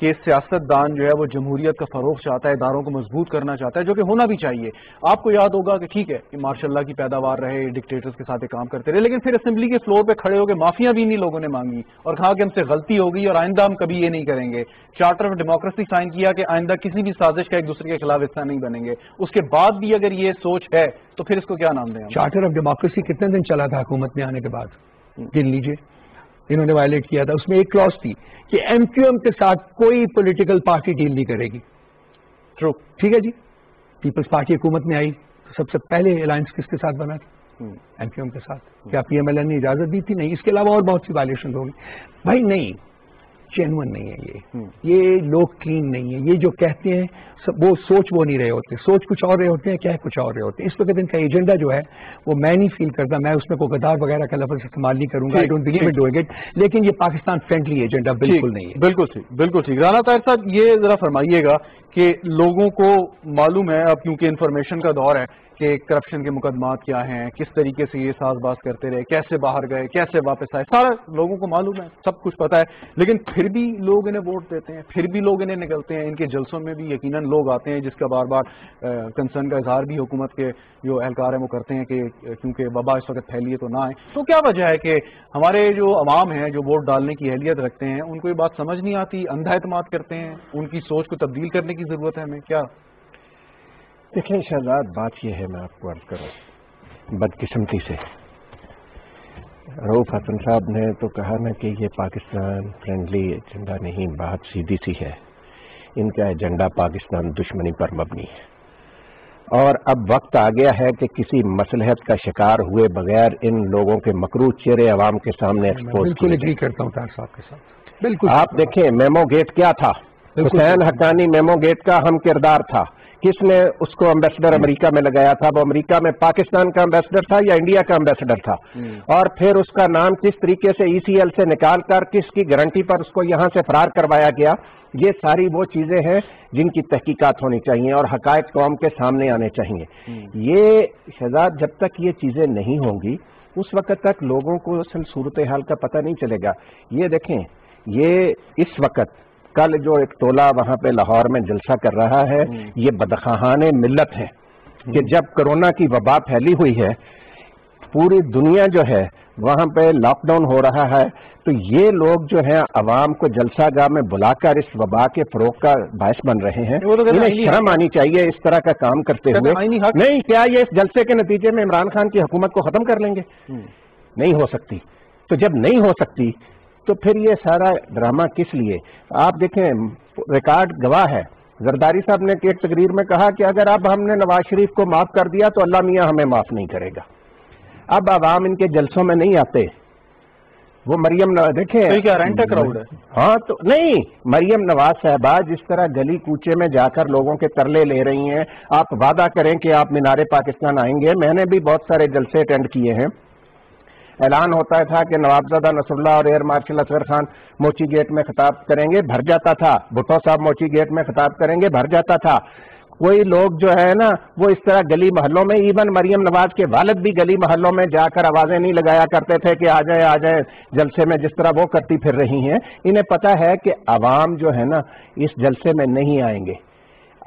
Speaker 2: کہ سیاستدان جو ہے وہ جمہوریت کا فروغ چاہتا ہے, اداروں کو مضبوط کرنا چاہتا ہے, جو کہ ہونا بھی چاہیے. آپ کو یاد ہوگا کہ ٹھیک ہے کہ ماشاء اللہ کی پیداوار رہے, ڈکٹیٹرز کے ساتھ کام کرتے رہے, لیکن پھر اسمبلی کے فلور پہ کھڑے ہو کے معافیاں بھی انہیں لوگوں نے مانگی اور کہا کہ ہم سے غلطی ہو گئی اور آئندہ ہم کبھی یہ نہیں کریں گے. چارٹر آف ڈیموکریسی سائن کیا کہ آئندہ کسی بھی سازش کا ایک دوسرے کے خلاف حصہ نہیں بنیں گے. اس کے بعد بھی اگر یہ سوچ ہے تو پھر اس کو کیا نام دیں؟
Speaker 1: چارٹر آف ڈیموکریسی کتنے دن چلا تھا حکومت میں آنے کے بعد؟ گن لیجیے. انہوں نے وائلیٹ کیا تھا. اس میں ایک کلاس تھی کہ ایم کیو ایم کے ساتھ کوئی پولیٹیکل پارٹی ڈیل نہیں کرے گی.
Speaker 2: ٹرو.
Speaker 1: ٹھیک ہے جی. پیپلز پارٹی حکومت میں آئی تو سب سے پہلے الائنس کس کے ساتھ بنا تھا؟ ایم کیو ایم کے ساتھ. کیا پی ایم ایل این نے اجازت دی تھی؟ نہیں. اس کے علاوہ اور بہت سی وائلیشن ہوگی. بھائی نہیں, جینون نہیں ہے یہ لوگ کین نہیں ہے. یہ جو کہتے ہیں وہ سوچ وہ نہیں رہے ہوتے, سوچ کچھ اور رہے ہوتے ہیں, کیا کچھ اور رہے ہوتے ہیں. اس وقت ان کا ایجنڈا جو ہے وہ میں نہیں فیل کرتا, میں اس میں کوئی غدار وغیرہ کا لفظ استعمال نہیں کروں گا, I don't believe in doing it, لیکن یہ پاکستان فرینڈلی ایجنڈا بالکل نہیں ہے.
Speaker 2: بالکل ٹھیک, بالکل ٹھیک. رانا طاہر صاحب یہ ذرا فرمائیے گا کہ لوگوں کو معلوم ہے اب کیونکہ انفارمیشن کا دور ہے کہ کرپشن کے مقدمات کیا ہیں, کس طریقے سے یہ ساز باز کرتے رہے, کیسے باہر گئے, کیسے واپس آئے, سارا لوگوں کو معلوم ہے, سب کچھ پتا ہے, لیکن پھر بھی لوگ انہیں ووٹ دیتے ہیں, پھر بھی لوگ انہیں نکلتے ہیں. ان کے جلسوں میں بھی یقیناً لوگ آتے ہیں جس کا بار بار کنسرن کا اظہار بھی حکومت کے جو اہلکار ہیں وہ کرتے ہیں کہ کیونکہ وبا اس وقت پھیلی ہے تو نہ آئے. تو کیا وجہ ہے کہ ہمارے جو عوام ہیں جو ووٹ ڈالنے کی اہلیت رکھتے ہیں ان کو یہ بات سمجھ نہیں آتی, اندھا اعتماد کرتے ہیں, ان کی سوچ کو تبدیل کرنے کی ضرورت ہے ہمیں کیا؟
Speaker 3: دیکھیں شہزاد, بات یہ ہے, میں آپ کو عرض کروں بدقسمتی سے رؤوف حسن صاحب نے تو کہا نا کہ یہ پاکستان فرینڈلی ایجنڈا نہیں, بات سیدھی سی ہے. ان کا ایجنڈا پاکستان دشمنی پر مبنی ہے, اور اب وقت آ گیا ہے کہ کسی مصلحت کا شکار ہوئے بغیر ان لوگوں کے مکروہ چہرے عوام کے سامنے ایکسپوز
Speaker 1: بالکل اگری کرتا ہوں طاہر صاحب کے ساتھ. بالکل.
Speaker 3: آپ دیکھیں میمو گیٹ کیا تھا, حسین حقانی میمو گیٹ کا ہم کردار تھا. کس نے اس کو امبیسڈر امریکہ میں لگایا تھا؟ وہ امریکہ میں پاکستان کا امبیسڈر تھا یا انڈیا کا امبیسڈر تھا؟ اور پھر اس کا نام کس طریقے سے ای سی ایل سے نکال کر کس کی گارنٹی پر اس کو یہاں سے فرار کروایا گیا؟ یہ ساری وہ چیزیں ہیں جن کی تحقیقات ہونی چاہیے اور حقائق قوم کے سامنے آنے چاہیے. یہ شہزاد جب تک یہ چیزیں نہیں ہوں گی اس وقت تک لوگوں کو اصل صورتحال کا پتہ نہیں چلے گا. یہ دیکھیں, یہ اس وقت کل جو ایک ٹولہ وہاں پہ لاہور میں جلسہ کر رہا ہے, یہ بدخواہان ملت ہے کہ جب کرونا کی وبا پھیلی ہوئی ہے, پوری دنیا جو ہے وہاں پہ لاک ڈاؤن ہو رہا ہے, تو یہ لوگ جو ہیں عوام کو جلسہ گاہ میں بلا کر اس وبا کے فروغ کا باعث بن رہے ہیں. انہیں شرم آنی چاہیے اس طرح کا کام کرتے ہوئے. نہیں, کیا یہ اس جلسے کے نتیجے میں عمران خان کی حکومت کو ختم کر لیں گے؟ نہیں ہو سکتی. تو جب نہیں ہو سکتی تو پھر یہ سارا ڈرامہ کس لیے؟ آپ دیکھیں ریکارڈ گواہ ہے. زرداری صاحب نے ایک تقریر میں کہا کہ اگر اب ہم نے نواز شریف کو معاف کر دیا تو اللہ میاں ہمیں معاف نہیں کرے گا. اب عوام ان کے جلسوں میں نہیں آتے. وہ مریم دیکھیں
Speaker 2: کراؤڈ ہے.
Speaker 3: ہاں تو نہیں, مریم نواز صاحبہ جس طرح گلی کوچے میں جا کر لوگوں کے ترلے لے رہی ہیں, آپ وعدہ کریں کہ آپ مینار پاکستان آئیں گے. میں نے بھی بہت سارے جلسے اٹینڈ کیے ہیں. اعلان ہوتا تھا کہ نوابزادہ نصر اللہ اور ایئر مارشل اصغر خان موچی گیٹ میں خطاب کریں گے, بھر جاتا تھا. بھٹو صاحب موچی گیٹ میں خطاب کریں گے, بھر جاتا تھا. کوئی لوگ جو ہے نا وہ اس طرح گلی محلوں میں, ایون مریم نواز کے والد بھی گلی محلوں میں جا کر آوازیں نہیں لگایا کرتے تھے کہ آ جائے جلسے میں, جس طرح وہ کرتی پھر رہی ہیں. انہیں پتہ ہے کہ عوام جو ہے نا اس جلسے میں نہیں آئیں گے.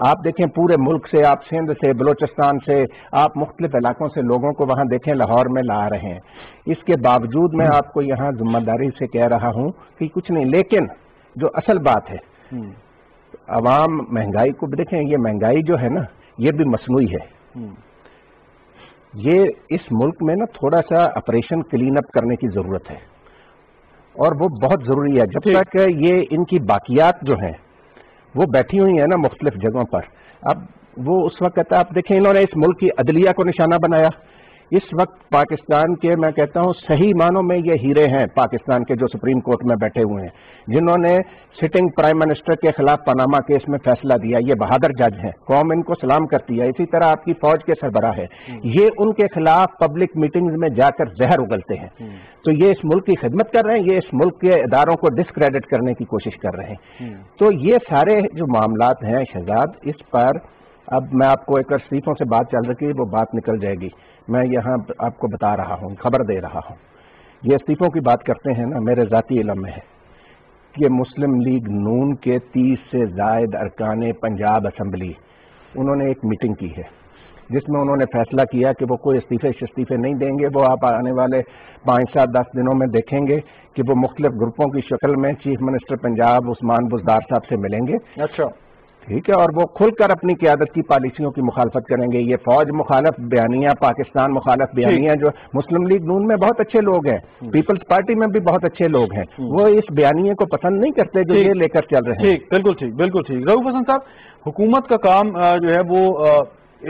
Speaker 3: آپ دیکھیں پورے ملک سے, آپ سندھ سے, بلوچستان سے, آپ مختلف علاقوں سے لوگوں کو وہاں دیکھیں لاہور میں لا رہے ہیں. اس کے باوجود میں آپ کو یہاں ذمہ داری سے کہہ رہا ہوں کہ کچھ نہیں. لیکن جو اصل بات ہے, عوام مہنگائی کو دیکھیں. یہ مہنگائی جو ہے نا یہ بھی مصنوعی ہے. یہ اس ملک میں نا تھوڑا سا آپریشن کلین اپ کرنے کی ضرورت ہے, اور وہ بہت ضروری ہے. جب تک یہ ان کی باقیات جو ہیں وہ بیٹھی ہوئی ہیں نا مختلف جگہوں پر, اب وہ اس وقت آپ دیکھیں انہوں نے اس ملک کی عدلیہ کو نشانہ بنایا. اس وقت پاکستان کے میں کہتا ہوں صحیح معنوں میں یہ ہیرے ہیں پاکستان کے جو سپریم کورٹ میں بیٹھے ہوئے ہیں, جنہوں نے سٹنگ پرائم منسٹر کے خلاف پاناما کیس میں فیصلہ دیا. یہ بہادر جج ہیں, قوم ان کو سلام کرتی ہے. اسی طرح آپ کی فوج کے سربراہ ہے, یہ ان کے خلاف پبلک میٹنگز میں جا کر زہر اگلتے ہیں. تو یہ اس ملک کی خدمت کر رہے ہیں, یہ اس ملک کے اداروں کو ڈسکریڈٹ کرنے کی کوشش کر رہے ہیں. تو یہ سارے جو معاملات ہیں شہزاد, اس پر اب میں آپ کو ایک استعفوں سے بات چل رہی ہے, وہ بات نکل جائے گی. میں یہاں آپ کو بتا رہا ہوں, خبر دے رہا ہوں. یہ استعفوں کی بات کرتے ہیں نا, میرے ذاتی علم میں ہے کہ مسلم لیگ نون کے 30 سے زائد ارکان پنجاب اسمبلی انہوں نے ایک میٹنگ کی ہے جس میں انہوں نے فیصلہ کیا کہ وہ کوئی استعفے نہیں دیں گے. وہ آپ آنے والے 5 7 10 دنوں میں دیکھیں گے کہ وہ مختلف گروپوں کی شکل میں چیف منسٹر پنجاب عثمان بزدار صاحب سے ملیں گے.
Speaker 2: اچھا
Speaker 3: ٹھیک ہے, اور وہ کھل کر اپنی قیادت کی پالیسیوں کی مخالفت کریں گے. یہ فوج مخالف بیانیہ, پاکستان مخالف بیانیہ, جو مسلم لیگ نون میں بہت اچھے لوگ ہیں, پیپلز پارٹی میں بھی بہت اچھے لوگ ہیں, وہ اس بیانیے کو پسند نہیں کرتے جو یہ لے کر چل رہے ہیں.
Speaker 2: ٹھیک, بالکل ٹھیک, بالکل ٹھیک. رؤوف حسن صاحب, حکومت کا کام جو ہے وہ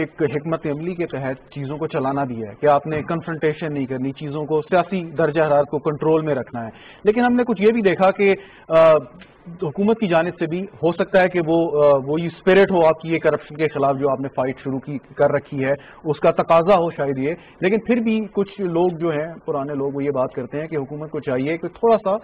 Speaker 2: ایک حکمت عملی کے تحت چیزوں کو چلانا بھی ہے کہ آپ نے کنفرنٹیشن نہیں کرنی, چیزوں کو سیاسی درجہ حرارت کو کنٹرول میں رکھنا ہے. لیکن ہم نے کچھ یہ بھی دیکھا کہ حکومت کی جانب سے بھی ہو سکتا ہے کہ وہ یہ اسپرٹ ہو آپ کی یہ کرپشن کے خلاف جو آپ نے فائٹ شروع کر رکھی ہے, اس کا تقاضا ہو شاید یہ. لیکن پھر بھی کچھ لوگ جو ہیں, پرانے لوگ, وہ یہ بات کرتے ہیں کہ حکومت کو چاہیے کہ تھوڑا سا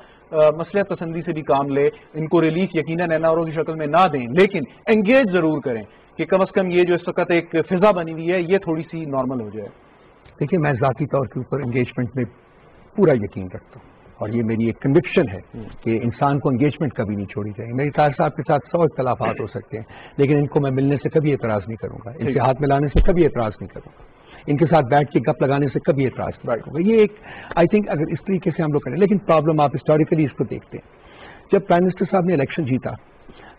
Speaker 2: مصلحت پسندی سے بھی کام لے, ان کو ریلیف یقیناً این آر او کی شکل میں نہ دیں, لیکن انگیج ضرور کریں کہ کم از کم یہ جو اس وقت ایک فضا بنی ہوئی ہے یہ تھوڑی سی نارمل ہو جائے.
Speaker 1: دیکھیے, میں ذاتی طور کے اوپر انگیجمنٹ میں پورا یقین رکھتا ہوں, اور یہ میری ایک کنوکشن ہے کہ انسان کو انگیجمنٹ کبھی نہیں چھوڑی چاہیے. میری طاہر صاحب کے ساتھ 100 اختلافات ہو سکتے ہیں, لیکن ان کو میں ملنے سے کبھی اعتراض نہیں کروں گا, ان کے ہاتھ ملانے سے کبھی اعتراض نہیں کروں گا, ان کے ساتھ بیٹھ کے گپ لگانے سے کبھی اعتراض نہیں کروں گا. یہ ایک آئی تھنک اگر اس طریقے سے ہم لوگ کریں. لیکن پرابلم آپ ہسٹوریکلی اس کو دیکھتے ہیں, جب پرائم منسٹر صاحب نے الیکشن جیتا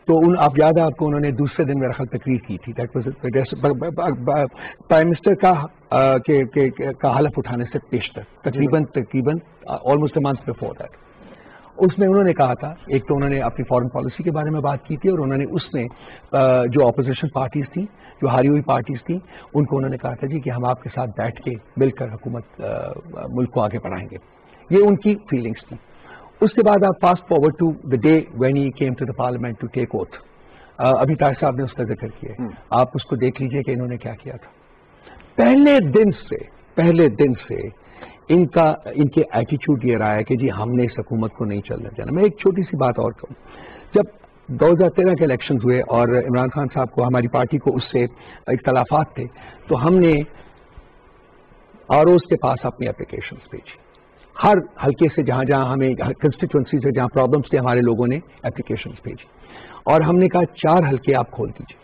Speaker 1: تو آپ یاد ہے آپ کو, انہوں نے دوسرے دن میرا خیال تقریر کی تھی. پرائم منسٹر کا حلف اٹھانے سے پیشتر تقریباً almost a month before that, اس میں انہوں نے کہا تھا, ایک تو انہوں نے اپنی فارن پالیسی کے بارے میں بات کی تھی, اور انہوں نے اس میں جو اپوزیشن پارٹیز تھیں, جو ہاری ہوئی پارٹیز تھیں, ان کو انہوں نے کہا تھا جی کہ ہم آپ کے ساتھ بیٹھ کے مل کر حکومت ملک کو آگے بڑھائیں گے. یہ ان کی فیلنگس تھی. اس کے بعد آپ fast forward to the day when he came to the parliament to take oath. ابھی طاہر صاحب نے اس کا ذکر کیا ہے, آپ اس کو دیکھ لیجئے کہ انہوں نے کیا کیا تھا. پہلے دن سے ان کے ایٹیچیوڈ یہ رہا ہے کہ جی ہم نے اس حکومت کو نہیں چلنے دینا. میں ایک چھوٹی سی بات اور کہوں, جب 2013 کے الیکشن ہوئے اور عمران خان صاحب کو, ہماری پارٹی کو اس سے اختلافات تھے, تو ہم نے آر اوز کے پاس اپنی اپلیکیشنز بھیجی. ہر حلقے سے جہاں ہمیں کنسٹیٹوئنسی سے جہاں پرابلمس تھے, ہمارے لوگوں نے اپلیکیشنز بھیجی, اور ہم نے کہا 4 حلقے آپ کھول دیجیے,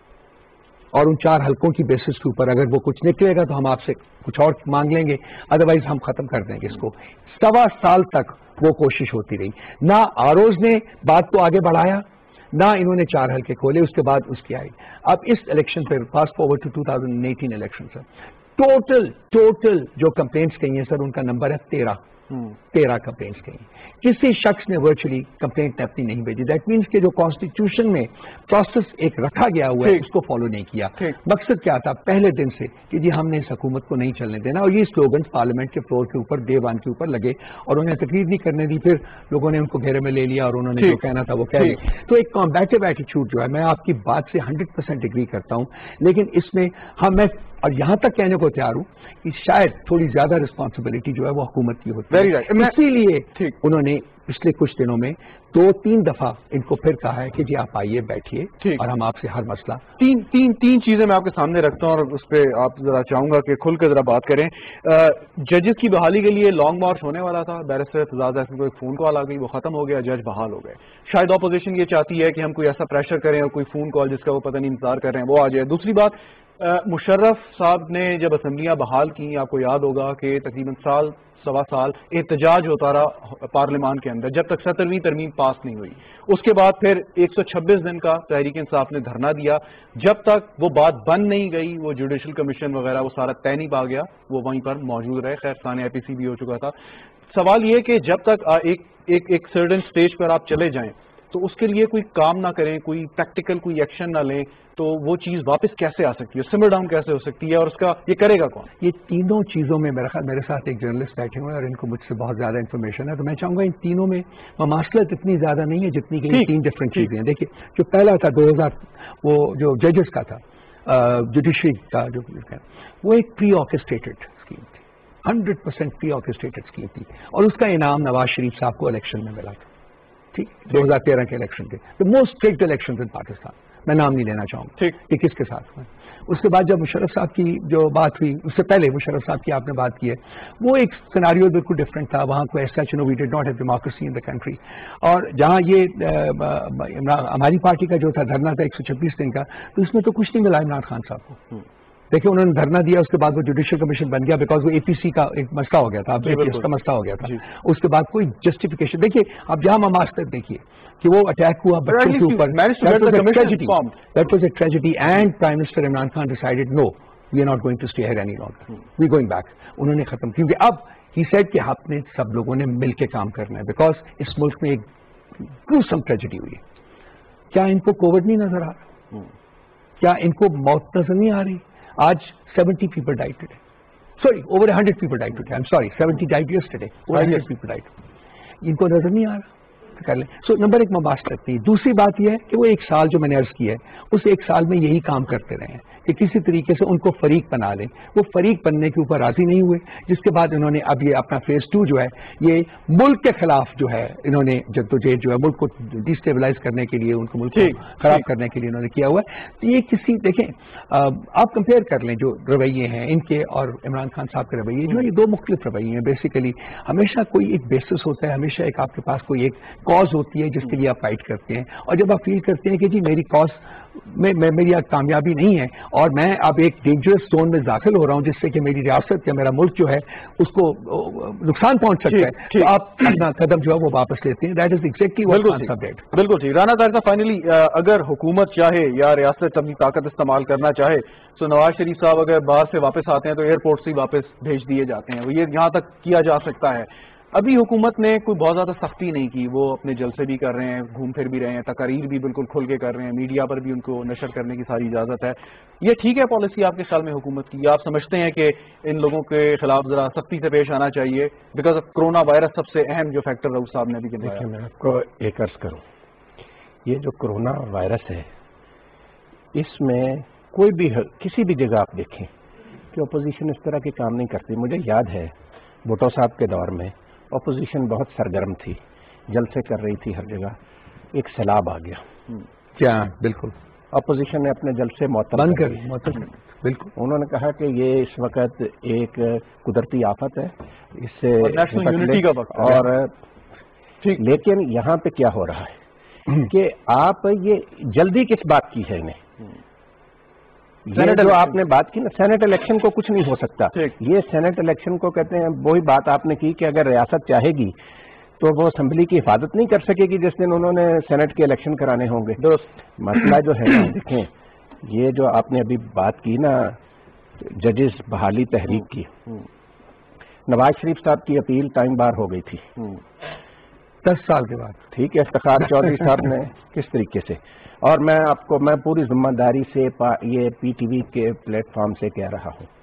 Speaker 1: اور ان 4 حلقوں کی بیسس کے اوپر اگر وہ کچھ نکلے گا تو ہم آپ سے کچھ اور مانگ لیں گے, ادروائز ہم ختم کر دیں گے اس کو. 1.25 سال تک وہ کوشش ہوتی رہی. نہ آروز نے بات کو آگے بڑھایا, نہ انہوں نے 4 حلقے کھولے. اس کے بعد اس کی آئی. اب اس الیکشن پہ fast forward to 2018 election sir, total جو کمپلینٹس کہی ہیں سر, ان کا نمبر ہے 13 کمپلینٹس کہیں. کسی شخص نے ورچولی کمپلینٹ اپنی نہیں بھیجی. دیٹ مینس کہ جو کانسٹیٹیوشن میں پروسیس ایک رکھا گیا ہوا ہے اس کو فالو نہیں کیا. مقصد کیا تھا پہلے دن سے کہ جی ہم نے اس حکومت کو نہیں چلنے دینا, اور یہ سلوگنز پارلیمنٹ کے فلور کے اوپر ڈے 1 کے اوپر لگے, اور انہیں تقریر نہیں کرنے دی. پھر لوگوں نے ان کو گھیرے میں لے لیا, اور انہوں نے جو کہنا تھا وہ کہہ لیا. تو ایک کمبیٹیو ایٹیچیوڈ جو ہے, میں آپ کی بات سے 100% اگری کرتا ہوں, لیکن اس میں میں اور یہاں تک کہنے کو تیار ہوں کہ شاید تھوڑی زیادہ رسپانسبلٹی جو ہے وہ حکومت کی ہوتی ہے. اسی لیے انہوں نے پچھلے کچھ دنوں میں 2-3 دفعہ ان کو پھر کہا ہے کہ جی آپ آئیے, بیٹھیے, اور ہم آپ سے ہر مسئلہ.
Speaker 2: تین چیزیں میں آپ کے سامنے رکھتا ہوں, اور اس پہ آپ ذرا چاہوں گا کہ کھل کے ذرا بات کریں. ججز کی بحالی کے لیے لانگ مارچ ہونے والا تھا, بیرسٹر اعتزاز احسن کو ایک فون کال آ گئی, وہ ختم ہو گیا, جج بحال ہو گئے. شاید اپوزیشن یہ چاہتی ہے کہ ہم کوئی ایسا پریشر کریں, اور کوئی فون کال جس کا وہ پتہ نہیں انتظار کر رہے ہیں وہ آ جائے. دوسری بات, مشرف صاحب نے جب اسمبلیاں بحال کی, آپ کو یاد ہوگا کہ تقریباً 1.25 سال احتجاج ہوتا رہا پارلیمان کے اندر جب تک 17ویں ترمیم پاس نہیں ہوئی. اس کے بعد پھر 126 دن کا تحریک انصاف نے دھرنا دیا. جب تک وہ بات بن نہیں گئی, وہ جوڈیشل کمیشن وغیرہ وہ سارا طے نہیں پا گیا, وہ وہیں پر موجود رہے. خیر ثانیہ آئی پی سی بھی ہو چکا تھا. سوال یہ کہ جب تک ایک سرٹن سٹیج پر آپ چلے جائیں تو اس کے لیے کوئی کام نہ کریں, کوئی پریکٹیکل کوئی ایکشن نہ لیں, تو وہ چیز واپس کیسے آ سکتی ہے, سمر ڈاؤن کیسے ہو سکتی ہے, اور اس کا یہ کرے گا کون؟
Speaker 1: یہ تینوں چیزوں میں میرے ساتھ ایک جرنلسٹ بیٹھے ہوئے ہیں, اور ان کو مجھ سے بہت زیادہ انفارمیشن ہے, تو میں چاہوں گا ان تینوں میں مماثلت اتنی زیادہ نہیں ہے جتنی کہ 3 ڈفرینٹ چیزیں ہیں. دیکھیے, جو پہلا تھا 2000 وہ جو ججز کا تھا, جوڈیشری کا جو وہ ایک پری آرکسٹریٹڈ اسکیم تھی, 100% پری آرکسٹریٹڈ اسکیم تھی, اور اس کا انعام نواز شریف صاحب کو الیکشن میں ملا تھا. ٹھیک, 2013 کے الیکشن کے, دا موسٹ اسٹرکٹ الیکشن ان پاکستان, میں نام نہیں لینا چاہوں گا
Speaker 2: ٹھیک
Speaker 1: کہ کس کے ساتھ ہوئے. اس کے بعد جب مشرف صاحب کی جو بات ہوئی، اس سے پہلے مشرف صاحب کی آپ نے بات کی ہے، وہ ایک سیناریو بالکل ڈفرینٹ تھا. وہاں کو ایسا we did not have democracy in the country. اور جہاں یہ ہماری پارٹی کا جو تھا دھرنا تھا 126 دن کا، تو اس میں تو کچھ نہیں ملا عمران خان صاحب کو. دیکھیں انہوں نے دھرنا دیا، اس کے بعد وہ جوڈیشل کمیشن بن گیا بیکاز وہ اے پی سی کا ایک مسئلہ ہو گیا تھا، اس کا مسئلہ ہو گیا تھا. اس کے بعد کوئی جسٹیفیکیشن دیکھیے اب جہاں مماثلت دیکھیے کہ وہ اٹیک ہوا بچوں کے اوپر، that was a tragedy and prime minister Imran Khan decided now we are not going to stay here any longer, we going back. انہوں نے ختم، کیونکہ اب ہی سیڈ کہ آپ نے سب لوگوں نے مل کے کام کرنا ہے بیکاز اس ملک میں ایک گروسم ٹریجڈی ہوئی ہے. کیا ان کو کووڈ نہیں نظر آ رہا؟ کیا ان کو موت نظر نہیں آ رہی؟ آج 70 people died today. Sorry, over 100 people died today. I'm sorry, 70 died yesterday. Over 100 people died. ان کو نظر نہیں آ رہا کر لیں. سو نمبر ایک مباحثت نہیں. دوسری بات یہ ہے کہ وہ ایک سال جو میں نے عرض کی ہے اس ایک سال میں یہی کام کرتے رہے ہیں کہ کسی طریقے سے ان کو فریق بنا لیں. وہ فریق بننے کے اوپر راضی نہیں ہوئے، جس کے بعد انہوں نے اب یہ اپنا فیز 2 جو ہے یہ ملک کے خلاف جو ہے انہوں نے جدوجہد جو ہے ملک کو ڈیسٹیبلائز کرنے کے لیے، ان کو ملک کو خراب کرنے کے لیے انہوں نے کیا ہوا ہے. یہ کسی دیکھیں آپ کمپیئر کر لیں جو رویے ہیں ان کے اور عمران خان صاحب کے رویے جو ہے، یہ دو مختلف رویے ہیں. بیسیکلی ہمیشہ کوئی ایک بیسس ہوتا ہے، ہمیشہ ایک آپ کے پاس کوئی ایک کاز ہوتی ہے جس کے لیے آپ فائٹ کرتے ہیں، اور جب آپ فیل کرتے ہیں کہ جی میری کاز میں میری کامیابی نہیں ہے اور میں اب ایک ڈینجرس زون میں داخل ہو رہا ہوں جس سے کہ میری ریاست یا میرا ملک جو ہے اس کو نقصان پہنچ سکتا ہے، تو آپ اپنا قدم جو ہے وہ واپس لیتے ہیں. That is exactly what Khan صاحب ڈیڈ.
Speaker 2: بالکل ٹھیک. رانا طاہر صاحب فائنلی اگر حکومت چاہے یا ریاست اپنی طاقت استعمال کرنا چاہے تو نواز شریف صاحب اگر باہر سے واپس آتے ہیں تو ایئرپورٹ سے واپس بھیج دیے جاتے ہیں، یہ یہاں تک کیا جا سکتا ہے. ابھی حکومت نے کوئی بہت زیادہ سختی نہیں کی، وہ اپنے جلسے بھی کر رہے ہیں، گھوم پھر بھی رہے ہیں، تقاریر بھی بالکل کھل کے کر رہے ہیں، میڈیا پر بھی ان کو نشر کرنے کی ساری اجازت ہے. یہ ٹھیک ہے پالیسی آپ کے خیال میں حکومت کی، یا آپ سمجھتے ہیں کہ ان لوگوں کے خلاف ذرا سختی سے پیش آنا چاہیے بیکاز آف کرونا وائرس سب سے اہم جو فیکٹر رؤوف صاحب نے بھی
Speaker 3: دیکھیں میں آپ کو ایک عرض کروں، یہ جو کرونا وائرس ہے اس میں کوئی بھی کسی بھی جگہ آپ دیکھیں کہ اپوزیشن اس طرح کے کام نہیں کرتی. مجھے یاد ہے بھٹو صاحب کے دور میں اپوزیشن بہت سرگرم تھی، جلسے کر رہی تھی ہر جگہ، ایک سیلاب آ گیا.
Speaker 1: کیا بالکل
Speaker 3: اپوزیشن نے اپنے جلسے معطل کر دی. بالکل انہوں نے کہا کہ یہ اس وقت ایک قدرتی آفت ہے، اس سے
Speaker 2: یونٹی کا وقت
Speaker 3: اور لیکن یہاں پہ کیا ہو رہا ہے کہ آپ یہ جلدی کس بات کی ہے انہیں؟ یہ جو آپ نے بات کی نا سینٹ الیکشن کو کچھ نہیں ہو سکتا. یہ سینٹ الیکشن کو کہتے ہیں، وہی بات آپ نے کی کہ اگر ریاست چاہے گی تو وہ اسمبلی کی حفاظت نہیں کر سکے گی جس دن انہوں نے سینٹ کے الیکشن کرانے ہوں گے. مسئلہ جو ہے دیکھیں یہ جو آپ نے ابھی بات کی نا ججز بحالی تحریک کی، نواز شریف صاحب کی اپیل ٹائم بار ہو گئی تھی
Speaker 1: 10 سال کے بعد.
Speaker 3: ٹھیک ہے، افتخار چودھری صاحب نے کس طریقے سے، اور میں پوری ذمہ داری سے یہ پی ٹی وی کے پلیٹ فارم سے کہہ رہا ہوں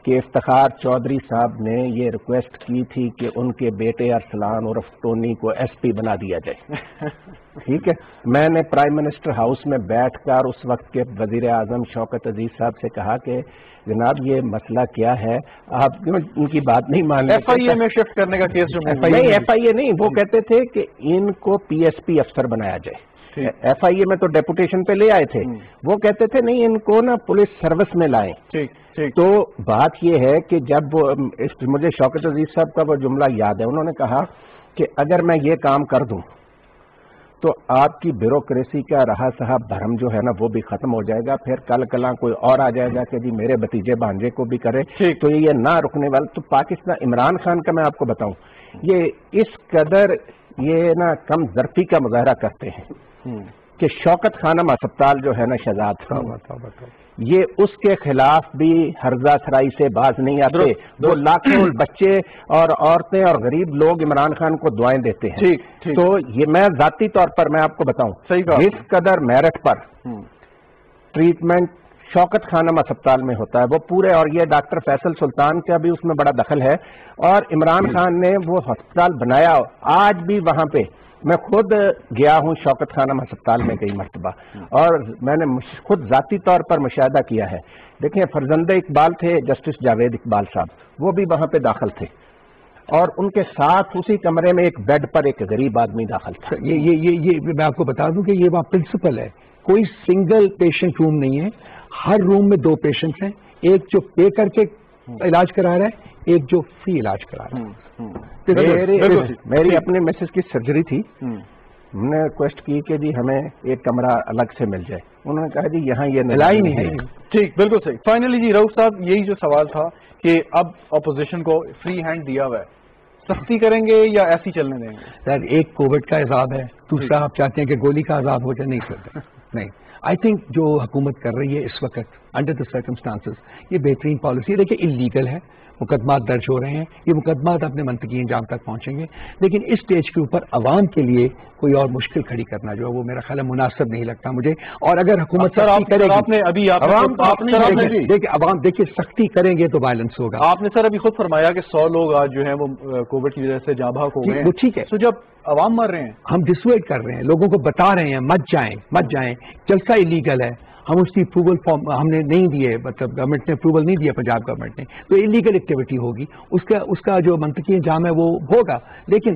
Speaker 3: کہ افتخار چودھری صاحب نے یہ ریکویسٹ کی تھی کہ ان کے بیٹے ارسلان عرف ٹونی کو ایس پی بنا دیا جائے. ٹھیک ہے، میں نے پرائم منسٹر ہاؤس میں بیٹھ کر اس وقت کے وزیر اعظم شوکت عزیز صاحب سے کہا کہ جناب یہ مسئلہ کیا ہے، آپ کیوں ان کی بات نہیں مان رہے؟
Speaker 2: ایف آئی اے میں شفٹ کرنے کا کیس
Speaker 3: نہیں، ایف آئی اے نہیں، وہ کہتے تھے کہ ان کو پی ایس پی افسر بنایا جائے. ایف آئی اے میں تو ڈیپوٹیشن پہ لے آئے تھے، وہ کہتے تھے نہیں ان کو نا پولیس سروس میں لائیں. تو بات یہ ہے کہ جب مجھے شوکت عزیز صاحب کا وہ جملہ یاد ہے، انہوں نے کہا کہ اگر میں یہ کام کر دوں تو آپ کی بیوروکریسی کا رہا صاحب بھرم جو ہے نا وہ بھی ختم ہو جائے گا، پھر کل کلاں کوئی اور آ جائے گا کہ جی میرے بھتیجے بھانجے کو بھی کرے، تو یہ نہ رکنے والا. تو پاکستان عمران خان کا میں آپ کو بتاؤں یہ اس قدر یہ نا کم ظرفی کا مظاہرہ کرتے ہیں کہ شوکت خانم ہسپتال جو ہے نا شہزاد یہ اس کے خلاف بھی ہرزہ سرائی سے باز نہیں آتے. وہ لاکھوں بچے اور عورتیں اور غریب لوگ عمران خان کو دعائیں دیتے ہیں. تو یہ میں ذاتی طور پر میں آپ کو بتاؤں جس قدر میرٹ پر ٹریٹمنٹ شوکت خانم ہسپتال میں ہوتا ہے وہ پورے، اور یہ ڈاکٹر فیصل سلطان کا بھی اس میں بڑا دخل ہے، اور عمران خان نے وہ ہسپتال بنایا. آج بھی وہاں پہ میں خود گیا ہوں شوکت خانم ہسپتال میں کئی مرتبہ، اور میں نے خود ذاتی طور پر مشاہدہ کیا ہے. دیکھیں فرزند اقبال تھے جسٹس جاوید اقبال صاحب، وہ بھی وہاں پہ داخل تھے، اور ان کے ساتھ اسی کمرے میں ایک بیڈ پر ایک غریب آدمی داخل تھا.
Speaker 1: یہ میں آپ کو بتا دوں کہ یہ وہاں پرنسپل ہے کوئی سنگل پیشنٹ روم نہیں ہے، ہر روم میں 2 پیشنٹس ہیں، ایک جو پے کر کے علاج کرا رہا ہے، ایک جو فری علاج کرا رہا ہے۔
Speaker 3: میری اپنے مسز کی سرجری تھی، ہم نے ریکویسٹ کی کہ جی ہمیں ایک کمرہ الگ سے مل جائے، انہوں نے کہا جی یہاں یہ
Speaker 1: ملا ہی نہیں ہے۔
Speaker 2: ٹھیک، بالکل صحیح۔ فائنلی جی رؤف صاحب، یہی جو سوال تھا کہ اب اپوزیشن کو فری ہینڈ دیا ہوا ہے، سختی کریں گے یا ایسی چلنے دیں گے؟
Speaker 1: سر ایک کووڈ کا عذاب ہے، دوسرا آپ چاہتے ہیں کہ گولی کا عذاب ہو جائے، نہیں سر نہیں۔ آئی تھنک جو حکومت کر رہی ہے اس وقت انڈر دا سرکمسٹانسز، یہ بہترین پالیسی ہے۔ دیکھیے انلیگل ہے، مقدمات درج ہو رہے ہیں، یہ مقدمات اپنے منطقی انجام تک پہنچیں گے، لیکن اس سٹیج کے اوپر عوام کے لیے کوئی اور مشکل کھڑی کرنا جو ہے وہ میرا خیال ہے مناسب نہیں لگتا مجھے۔ اور اگر حکومت دیکھیے سختی کریں گے تو وائلنس ہوگا۔
Speaker 2: آپ نے سر ابھی خود فرمایا کہ 100 لوگ آج جو ہیں وہ کووڈ کی وجہ سے جاں بحق ہو گئے،
Speaker 1: وہ ٹھیک ہے،
Speaker 2: تو جب عوام مر رہے ہیں
Speaker 1: ہم ڈسویڈ کر رہے ہیں، لوگوں کو بتا رہے ہیں مت جائیں، جلسہ ایلیگل ہے، ہم اس کی اپروول فارم ہم نے نہیں دیے، مطلب گورنمنٹ نے اپروول نہیں دیا، پنجاب گورنمنٹ نے، تو انلیگل ایکٹیویٹی ہوگی، اس کا جو منطقی انجام ہے وہ ہوگا۔ لیکن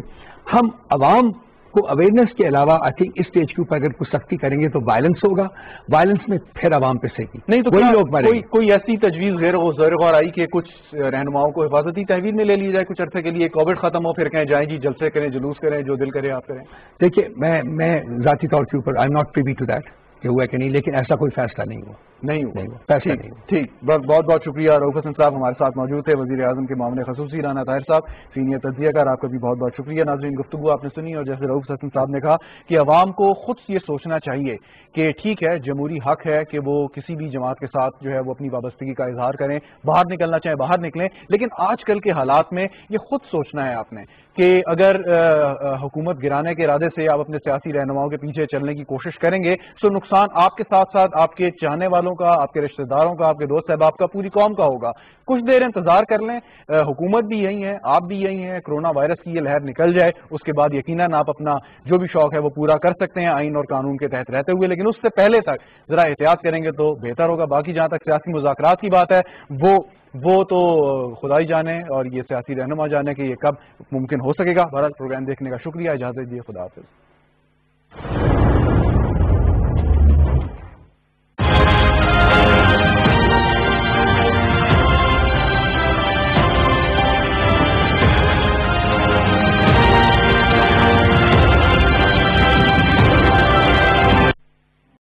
Speaker 1: ہم عوام کو اویئرنیس کے علاوہ آئی تھنک اس اسٹیج کے اوپر اگر کچھ سختی کریں گے تو وائلنس ہوگا، وائلنس میں پھر عوام پہ سے گی،
Speaker 2: نہیں تو
Speaker 1: وہی لوگ مریں گے۔
Speaker 2: کوئی ایسی تجویز زیر غور آئی کہ کچھ رہنماؤں کو حفاظتی تحویل میں لے لی جائے کچھ عرصے کے لیے، کووڈ ختم ہو پھر کہیں جائیں جی جلسے کریں، جلوس کریں، جو دل کرے آپ کریں؟
Speaker 1: دیکھیے میں ذاتی طور کے اوپر I am not privy to that کہ ہوا کہ نہیں، لیکن ایسا کوئی فیصلہ نہیں ہوا، فیصلہ نہیں ہوا۔
Speaker 2: ٹھیک، بہت بہت شکریہ۔ رؤف حسن صاحب ہمارے ساتھ موجود تھے، وزیر اعظم کے معاملے خصوصی رانا طاہر صاحب، سینئر تجزیہ کار، آپ کا بھی بہت بہت شکریہ۔ ناظرین گفتگو آپ نے سنی، اور جیسے رؤف حسن صاحب نے کہا کہ عوام کو خود یہ سوچنا چاہیے کہ ٹھیک ہے جمہوری حق ہے کہ وہ کسی بھی جماعت کے ساتھ جو ہے وہ اپنی وابستگی کا اظہار کریں، باہر نکلنا چاہیں باہر نکلیں، لیکن آج کل کے حالات میں یہ خود سوچنا ہے آپ نے کہ اگر حکومت گرانے کے ارادے سے آپ اپنے سیاسی رہنماؤں کے پیچھے چلنے کی کوشش کریں گے تو نقصان آپ کے ساتھ ساتھ آپ کے چاہنے والوں کا، آپ کے رشتہ داروں کا، آپ کے دوست احباب کا، پوری قوم کا ہوگا۔ کچھ دیر انتظار کر لیں، حکومت بھی یہی ہے، آپ بھی یہی ہیں، کورونا وائرس کی یہ لہر نکل جائے، اس کے بعد یقیناً آپ اپنا جو بھی شوق ہے وہ پورا کر سکتے ہیں آئین اور قانون کے تحت رہتے ہوئے، لیکن اس سے پہلے تک ذرا احتیاط کریں گے تو بہتر ہوگا۔ باقی جہاں تک سیاسی مذاکرات کی بات ہے وہ تو خدائی جانے اور یہ سیاسی رہنما جانے کہ یہ کب ممکن ہو سکے گا۔ بہرحال پروگرام دیکھنے کا شکریہ، اجازت دیجیے، خدا حافظ۔